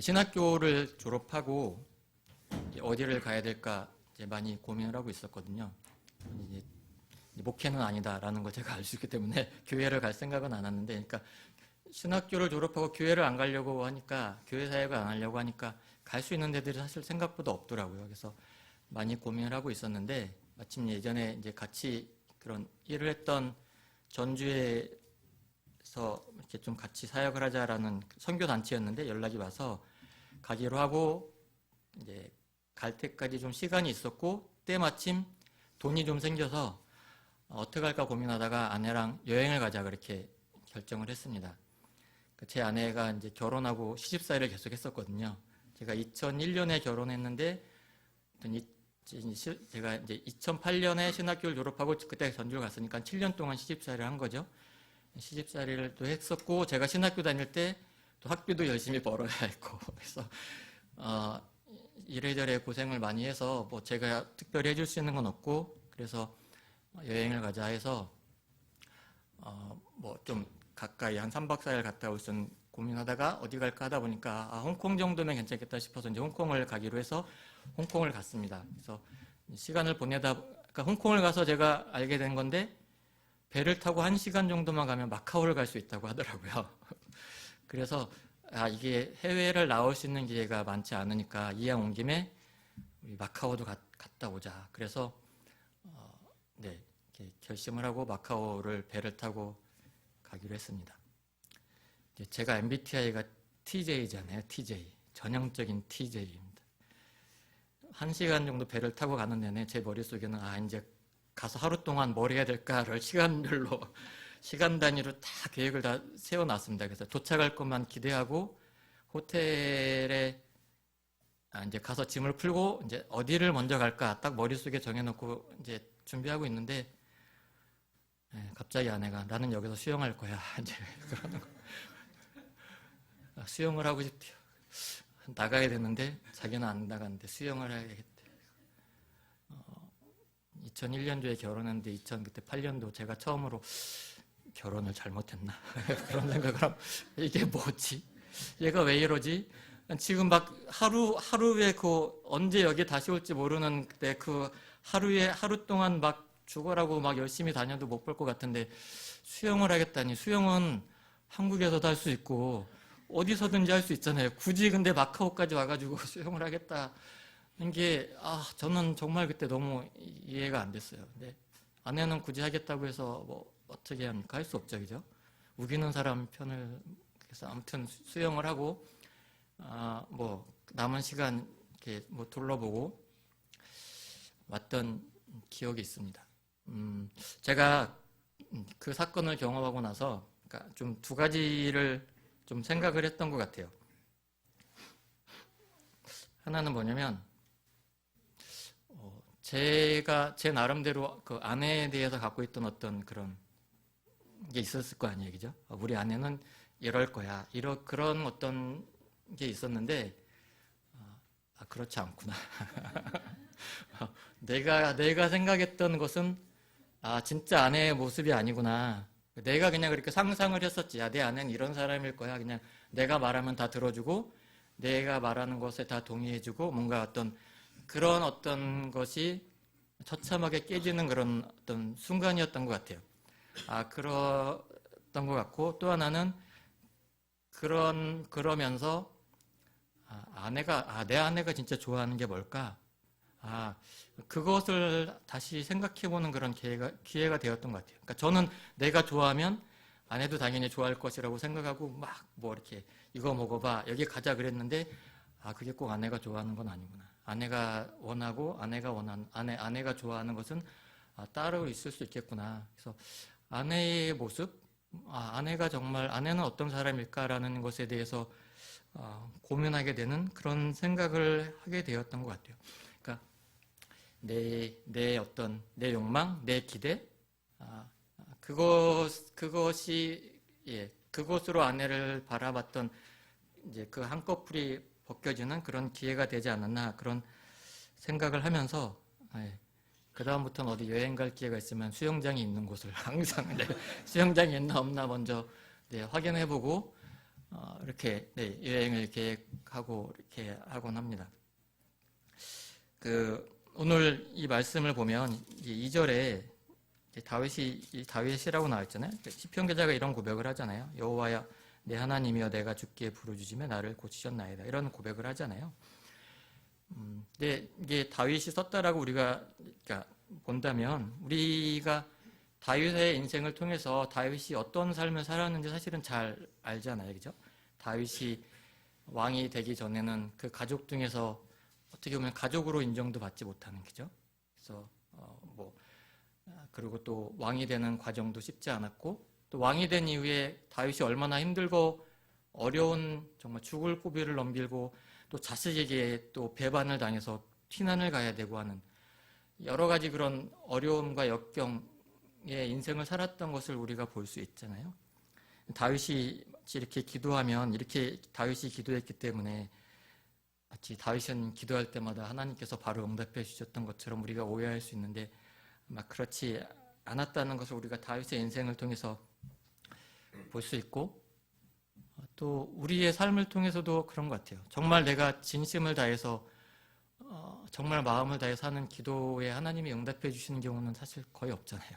신학교를 졸업하고 어디를 가야 될까 많이 고민을 하고 있었거든요. 이제 목회는 아니다라는 걸 제가 알 수 있기 때문에 교회를 갈 생각은 안 했는데, 그러니까 신학교를 졸업하고 교회를 안 가려고 하니까, 교회 사역을 안 하려고 하니까 갈 수 있는 데들이 사실 생각보다 없더라고요. 그래서 많이 고민을 하고 있었는데, 마침 예전에 이제 같이 그런 일을 했던 전주에서 이렇게 좀 같이 사역을 하자라는 선교 단체였는데 연락이 와서 가기로 하고, 이제 갈 때까지 좀 시간이 있었고, 때마침 돈이 좀 생겨서 어떻게 할까 고민하다가 아내랑 여행을 가자 그렇게 결정을 했습니다. 제 아내가 이제 결혼하고 시집살이를 계속 했었거든요. 제가 2001년에 결혼했는데, 제가 이제 2008년에 신학교를 졸업하고 그때 전주를 갔으니까 7년 동안 시집살이를 한 거죠. 시집살이를 또 했었고, 제가 신학교 다닐 때 또 학비도 열심히 벌어야 했고, 그래서 이래저래 고생을 많이 해서 뭐 제가 특별히 해줄 수 있는 건 없고, 그래서 여행을 가자 해서 뭐 좀 가까이 한 3박 4일 갔다 올 수는 고민하다가 어디 갈까 하다 보니까 홍콩 정도면 괜찮겠다 싶어서 이제 홍콩을 가기로 해서 홍콩을 갔습니다. 그래서 시간을 보내다, 그러니까 홍콩을 가서 제가 알게 된 건데, 배를 타고 1시간 정도만 가면 마카오를 갈 수 있다고 하더라고요. 그래서 이게 해외를 나올 수 있는 기회가 많지 않으니까 이왕 온 김에 우리 마카오도 갔다 오자. 그래서 네, 이렇게 결심을 하고 마카오를 배를 타고 가기로 했습니다. 제가 MBTI가 TJ잖아요. TJ. 전형적인 TJ입니다. 1시간 정도 배를 타고 가는 내내 제 머릿속에는 이제 가서 하루 동안 뭘 해야 될까를 시간별로, 시간 단위로 다 계획을 다 세워놨습니다. 그래서 도착할 것만 기대하고 호텔에 이제 가서 짐을 풀고 이제 어디를 먼저 갈까 딱 머릿속에 정해놓고 이제 준비하고 있는데, 갑자기 아내가 나는 여기서 수영할 거야. 이제 그러는 거. 수영을 하고 싶대요. 나가야 되는데 자기는 안 나가는데 수영을 해야겠대. 2001년도에 결혼했는데 그때 8년도 제가 처음으로 결혼을 잘못했나 그런 생각을 하면, 이게 뭐지? 얘가 왜 이러지? 지금 막 하루에 언제 여기 다시 올지 모르는 그때 하루 동안 막 죽어라고 막 열심히 다녀도 못 볼 것 같은데 수영을 하겠다니. 수영은 한국에서도 할 수 있고 어디서든지 할 수 있잖아요. 굳이 근데 마카오까지 와가지고 수영을 하겠다는 게 저는 정말 그때 너무 이해가 안 됐어요. 근데 아내는 굳이 하겠다고 해서 뭐 어떻게 합니까? 할 수 없죠, 그죠? 우기는 사람 편을. 그래서 아무튼 수영을 하고 뭐 남은 시간 이렇게 뭐 둘러보고 왔던 기억이 있습니다. 제가 그 사건을 경험하고 나서 그러니까 좀 두 가지를 좀 생각을 했던 것 같아요. 하나는 뭐냐면, 제가 제 나름대로 그 아내에 대해서 갖고 있던 어떤 그런 게 있었을 거 아니에요, 그죠? 우리 아내는 이럴 거야, 그런 어떤 게 있었는데, 그렇지 않구나. 내가 생각했던 것은 진짜 아내의 모습이 아니구나. 내가 그냥 그렇게 상상을 했었지. 내 아내는 이런 사람일 거야. 그냥 내가 말하면 다 들어주고, 내가 말하는 것에 다 동의해주고, 뭔가 그런 어떤 것이 처참하게 깨지는 그런 어떤 순간이었던 것 같아요. 그랬던 것 같고, 또 하나는 그러면서 내 아내가 진짜 좋아하는 게 뭘까? 그것을 다시 생각해보는 그런 기회가 되었던 것 같아요. 그러니까 저는 내가 좋아하면 아내도 당연히 좋아할 것이라고 생각하고 막 뭐 이렇게 이거 먹어봐, 여기 가자 그랬는데, 그게 꼭 아내가 좋아하는 건 아니구나. 아내가 원하고 아내가 좋아하는 것은 따로 있을 수 있겠구나. 그래서 아내의 모습, 아내는 어떤 사람일까라는 것에 대해서 고민하게 되는 그런 생각을 하게 되었던 것 같아요. 그러니까 내 욕망, 내 기대, 그것으로 아내를 바라봤던 이제 그 한꺼풀이 벗겨지는 그런 기회가 되지 않았나, 그런 생각을 하면서, 그다음부터는 어디 여행 갈 기회가 있으면 수영장이 있는 곳을 항상 수영장이 있나 없나 먼저 확인해보고, 이렇게 여행을 계획하고 이렇게 하곤 합니다. 오늘 이 말씀을 보면 2절에 다윗이라고 나와 있잖아요. 시편 기자가 이런 고백을 하잖아요. 여호와야 내 하나님이여 내가 주께 부르짖으며 나를 고치셨나이다. 이런 고백을 하잖아요. 근데 이게 다윗이 썼다라고 우리가 본다면 우리가 다윗의 인생을 통해서 다윗이 어떤 삶을 살았는지 사실은 잘 알잖아요. 그죠? 다윗이 왕이 되기 전에는 그 가족 중에서 어떻게 보면 가족으로 인정도 받지 못하는, 그죠? 그래서 그리고 또 왕이 되는 과정도 쉽지 않았고, 또 왕이 된 이후에 다윗이 얼마나 힘들고 어려운 정말 죽을 고비를 넘기고 또 자식에게 또 배반을 당해서 피난을 가야 되고 하는 여러 가지 그런 어려움과 역경의 인생을 살았던 것을 우리가 볼 수 있잖아요. 다윗이 이렇게 기도하면, 이렇게 다윗이 기도했기 때문에 마치 다윗은 기도할 때마다 하나님께서 바로 응답해 주셨던 것처럼 우리가 오해할 수 있는데 막 그렇지 않았다는 것을 우리가 다윗의 인생을 통해서 볼 수 있고, 또 우리의 삶을 통해서도 그런 것 같아요. 정말 내가 진심을 다해서 정말 마음을 다해서 하는 기도에 하나님이 응답해 주시는 경우는 사실 거의 없잖아요.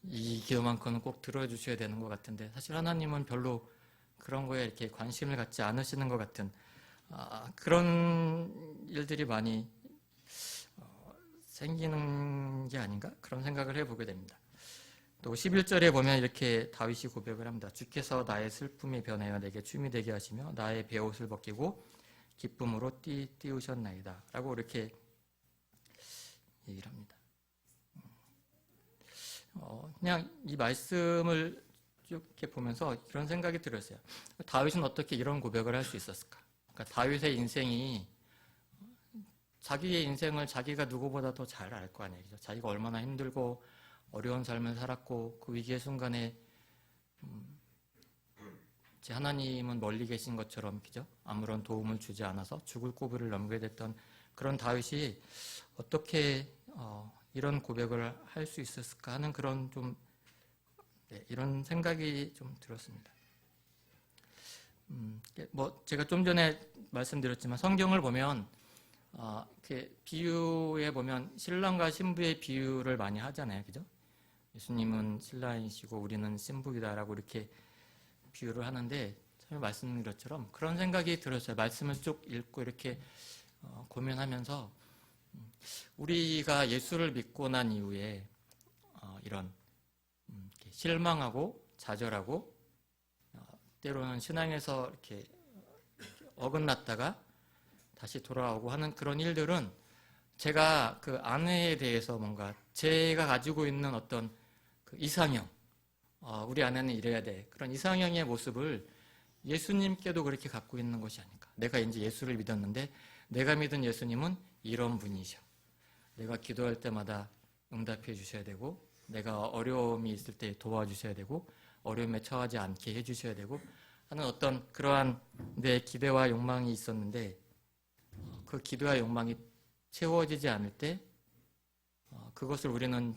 이 기도만큼은 꼭 들어주셔야 되는 것 같은데 사실 하나님은 별로 그런 거에 이렇게 관심을 갖지 않으시는 것 같은 그런 일들이 많이 생기는 게 아닌가? 그런 생각을 해보게 됩니다. 또 11절에 보면 이렇게 다윗이 고백을 합니다. 주께서 나의 슬픔이 변하여 내게 춤이 되게 하시며 나의 베옷을 벗기고 기쁨으로 띄우셨나이다 라고 이렇게 얘기를 합니다. 그냥 이 말씀을 쭉 이렇게 보면서 그런 생각이 들었어요. 다윗은 어떻게 이런 고백을 할 수 있었을까? 그러니까 다윗의 인생이, 자기의 인생을 자기가 누구보다 더 잘 알 거 아니에요. 자기가 얼마나 힘들고 어려운 삶을 살았고 그 위기의 순간에 하나님은 멀리 계신 것처럼, 그죠? 아무런 도움을 주지 않아서 죽을 고비를 넘게 됐던 그런 다윗이 어떻게 이런 고백을 할 수 있었을까 하는 그런 이런 생각이 좀 들었습니다. 제가 좀 전에 말씀드렸지만 성경을 보면 이렇게 비유에 보면 신랑과 신부의 비유를 많이 하잖아요, 그죠? 예수님은 신랑이시고 우리는 신부이다라고 이렇게 비유를 하는데, 처음에 말씀드린 것처럼 그런 생각이 들었어요. 말씀을 쭉 읽고 이렇게 고민하면서 우리가 예수를 믿고 난 이후에 이런 실망하고 좌절하고 때로는 신앙에서 이렇게 어긋났다가 다시 돌아오고 하는 그런 일들은 제가 그 아내에 대해서 뭔가 제가 가지고 있는 어떤 그 이상형, 우리 아내는 이래야 돼, 그런 이상형의 모습을 예수님께도 그렇게 갖고 있는 것이 아닐까. 내가 이제 예수를 믿었는데 내가 믿은 예수님은 이런 분이셔. 내가 기도할 때마다 응답해 주셔야 되고, 내가 어려움이 있을 때 도와주셔야 되고, 어려움에 처하지 않게 해주셔야 되고 하는 어떤 그러한 내 기대와 욕망이 있었는데, 그 기도와 욕망이 채워지지 않을 때 그것을 우리는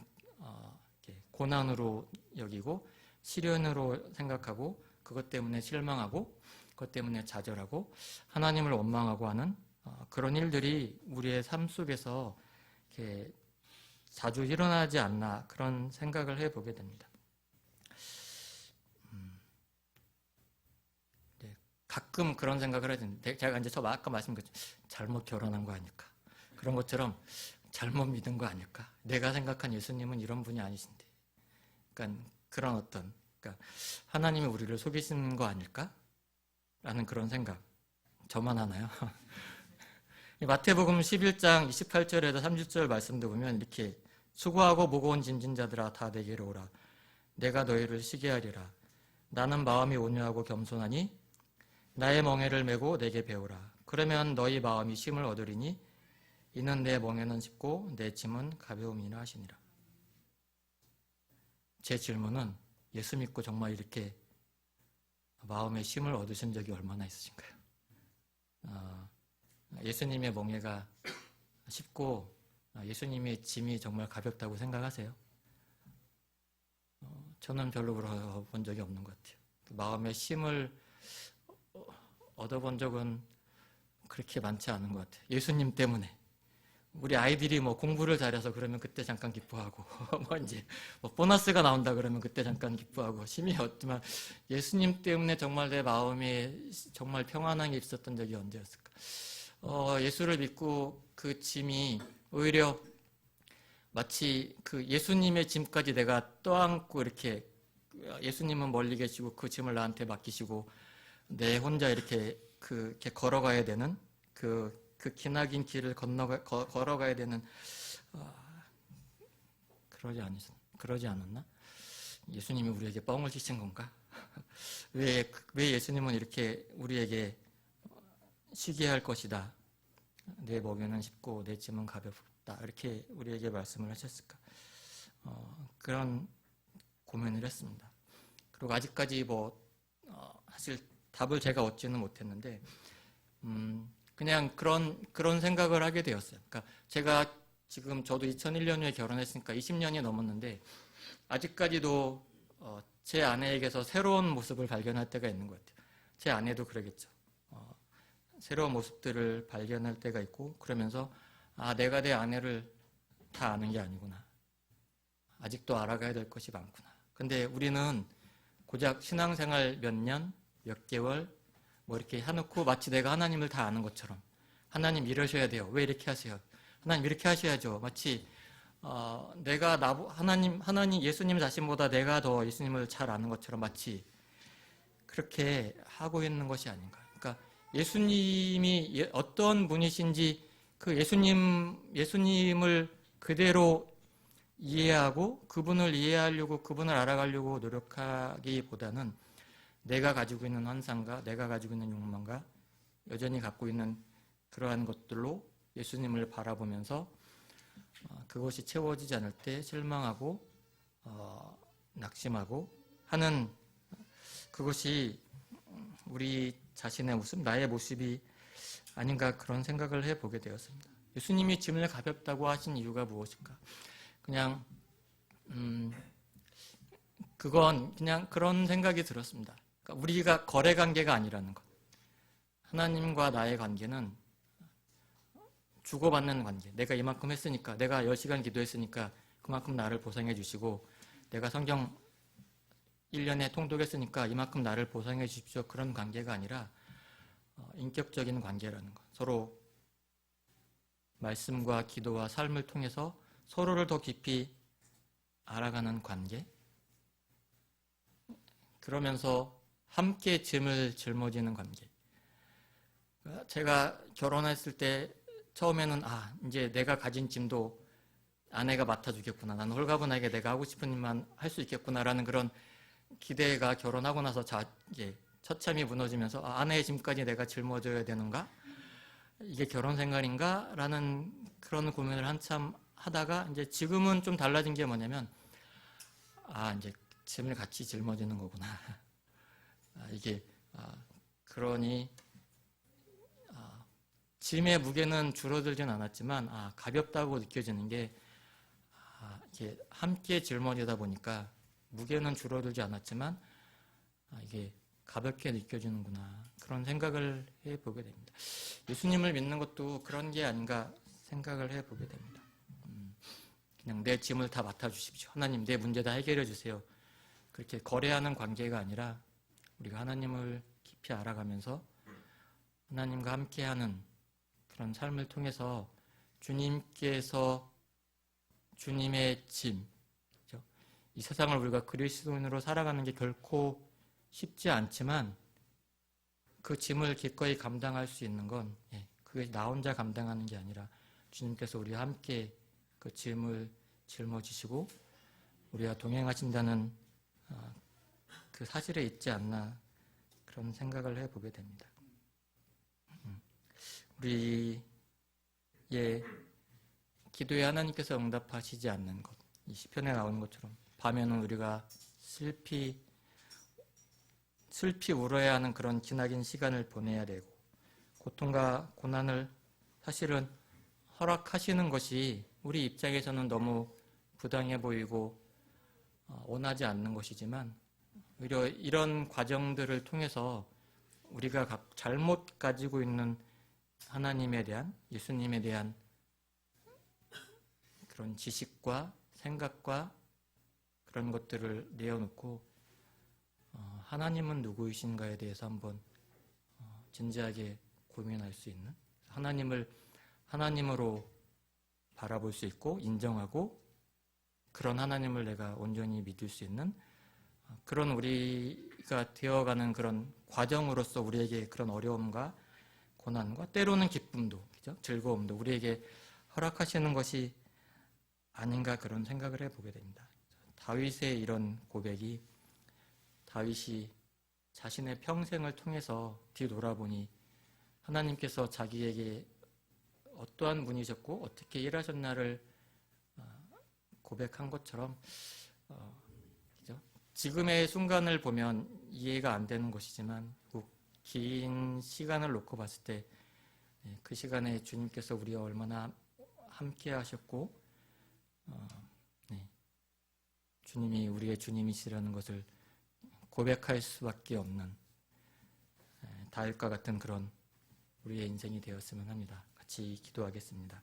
고난으로 여기고 시련으로 생각하고 그것 때문에 실망하고 그것 때문에 좌절하고 하나님을 원망하고 하는 그런 일들이 우리의 삶 속에서 이렇게 자주 일어나지 않나, 그런 생각을 해보게 됩니다. 가끔 그런 생각을 해야 되는데, 제가 이제 아까 말씀드렸죠. 잘못 결혼한 거 아닐까? 그런 것처럼 잘못 믿은 거 아닐까? 내가 생각한 예수님은 이런 분이 아니신데. 그러니까 그런 어떤, 그러니까 하나님이 우리를 속이신 거 아닐까? 라는 그런 생각. 저만 하나요? 마태복음 11장 28절에서 30절 말씀도 보면 이렇게 수고하고 무거운 짐진 자들아 다 내게로 오라. 내가 너희를 쉬게 하리라. 나는 마음이 온유하고 겸손하니 나의 멍에를 메고 내게 배우라. 그러면 너희 마음이 쉼을 얻으리니 이는 내 멍에는 쉽고 내 짐은 가벼움이라 하시니라. 제 질문은, 예수 믿고 정말 이렇게 마음의 쉼을 얻으신 적이 얼마나 있으신가요? 예수님의 멍에가 쉽고 예수님의 짐이 정말 가볍다고 생각하세요? 저는 별로 그런 본 적이 없는 것 같아요. 마음의 쉼을 얻어본 적은 그렇게 많지 않은 것 같아요. 예수님 때문에. 우리 아이들이 뭐 공부를 잘해서 그러면 그때 잠깐 기뻐하고, 뭐 이제 뭐 보너스가 나온다 그러면 그때 잠깐 기뻐하고, 심히 없지만 예수님 때문에 정말 내 마음에 정말 평안한 게 있었던 적이 언제였을까? 예수를 믿고 그 짐이 오히려 마치 그 예수님의 짐까지 내가 떠안고 이렇게 예수님은 멀리 계시고 그 짐을 나한테 맡기시고 내 혼자 이렇게 이렇게 걸어가야 되는 그 기나긴 길을 걸어가야 되는 그러지 않았나? 예수님이 우리에게 뻥을 치신 건가? 왜 예수님은 이렇게 우리에게 쉬게 할 것이다. 내 멍에는 쉽고 내 짐은 가볍다. 이렇게 우리에게 말씀을 하셨을까? 그런 고민을 했습니다. 그리고 아직까지 사실 답을 제가 얻지는 못했는데, 그냥 그런 생각을 하게 되었어요. 그러니까 제가 지금 저도 2001년에 결혼했으니까 20년이 넘었는데, 아직까지도 제 아내에게서 새로운 모습을 발견할 때가 있는 것 같아요. 제 아내도 그러겠죠. 새로운 모습들을 발견할 때가 있고, 그러면서 내가 내 아내를 다 아는 게 아니구나. 아직도 알아가야 될 것이 많구나. 근데 우리는 고작 신앙생활 몇 년, 몇 개월 뭐 이렇게 해놓고 마치 내가 하나님을 다 아는 것처럼, 하나님 이러셔야 돼요. 왜 이렇게 하세요? 하나님 이렇게 하셔야죠. 마치 내가 하나님 예수님 자신보다 내가 더 예수님을 잘 아는 것처럼 마치 그렇게 하고 있는 것이 아닌가. 그러니까 예수님이 어떤 분이신지 그 예수님을 그대로 이해하고 그분을 이해하려고 그분을 알아가려고 노력하기보다는 내가 가지고 있는 환상과 내가 가지고 있는 욕망과 여전히 갖고 있는 그러한 것들로 예수님을 바라보면서 그것이 채워지지 않을 때 실망하고 낙심하고 하는 그것이 우리 자신의 모습, 나의 모습이 아닌가 그런 생각을 해보게 되었습니다. 예수님이 짐을 가볍다고 하신 이유가 무엇일까? 그냥 그건 그냥 그런 생각이 들었습니다. 그러니까 우리가 거래 관계가 아니라는 것. 하나님과 나의 관계는 주고받는 관계. 내가 이만큼 했으니까, 내가 10시간 기도했으니까 그만큼 나를 보상해 주시고, 내가 성경 1년에 통독했으니까 이만큼 나를 보상해 주십시오. 그런 관계가 아니라 인격적인 관계라는 것. 서로 말씀과 기도와 삶을 통해서 서로를 더 깊이 알아가는 관계. 그러면서 함께 짐을 짊어지는 관계. 제가 결혼했을 때 처음에는 이제 내가 가진 짐도 아내가 맡아주겠구나. 나는 홀가분하게 내가 하고 싶은 일만 할 수 있겠구나라는 그런 기대가 결혼하고 나서 이제 처참히 무너지면서 아내의 짐까지 내가 짊어져야 되는가? 이게 결혼 생활인가? 라는 그런 고민을 한참 하다가 이제 지금은 좀 달라진 게 뭐냐면 이제 짐을 같이 짊어지는 거구나. 그러니 짐의 무게는 줄어들진 않았지만 가볍다고 느껴지는 게 이게 함께 짊어지다 보니까 무게는 줄어들지 않았지만 이게 가볍게 느껴지는구나 그런 생각을 해보게 됩니다. 예수님을 믿는 것도 그런 게 아닌가 생각을 해보게 됩니다. 그냥 내 짐을 다 맡아주십시오. 하나님 내 문제 다 해결해 주세요. 그렇게 거래하는 관계가 아니라 우리가 하나님을 깊이 알아가면서 하나님과 함께하는 그런 삶을 통해서 주님께서 주님의 짐, 이 세상을 우리가 그리스도인으로 살아가는 게 결코 쉽지 않지만 그 짐을 기꺼이 감당할 수 있는 건 그게 나 혼자 감당하는 게 아니라 주님께서 우리와 함께 그 짐을 짊어지시고 우리와 동행하신다는 그 사실에 있지 않나 그런 생각을 해보게 됩니다. 우리의 기도에 하나님께서 응답하시지 않는 것, 이 시편에 나오는 것처럼 밤에는 우리가 슬피 울어야 하는 그런 기나긴 시간을 보내야 되고 고통과 고난을 사실은 허락하시는 것이 우리 입장에서는 너무 부당해 보이고 원하지 않는 것이지만 오히려 이런 과정들을 통해서 우리가 잘못 가지고 있는 하나님에 대한, 예수님에 대한 그런 지식과 생각과 그런 것들을 내어놓고 하나님은 누구이신가에 대해서 한번 진지하게 고민할 수 있는, 하나님으로 바라볼 수 있고 인정하고 그런 하나님을 내가 온전히 믿을 수 있는 그런 우리가 되어가는 그런 과정으로서 우리에게 그런 어려움과 고난과 때로는 기쁨도, 그죠? 즐거움도 우리에게 허락하시는 것이 아닌가 그런 생각을 해보게 됩니다. 다윗의 이런 고백이, 다윗이 자신의 평생을 통해서 뒤돌아보니 하나님께서 자기에게 어떠한 분이셨고 어떻게 일하셨나를 고백한 것처럼 그죠? 지금의 순간을 보면 이해가 안 되는 것이지만 긴 시간을 놓고 봤을 때 그 시간에 주님께서 우리와 얼마나 함께 하셨고 주님이 우리의 주님이시라는 것을 고백할 수밖에 없는 다윗과 같은 그런 우리의 인생이 되었으면 합니다. 같이 기도하겠습니다.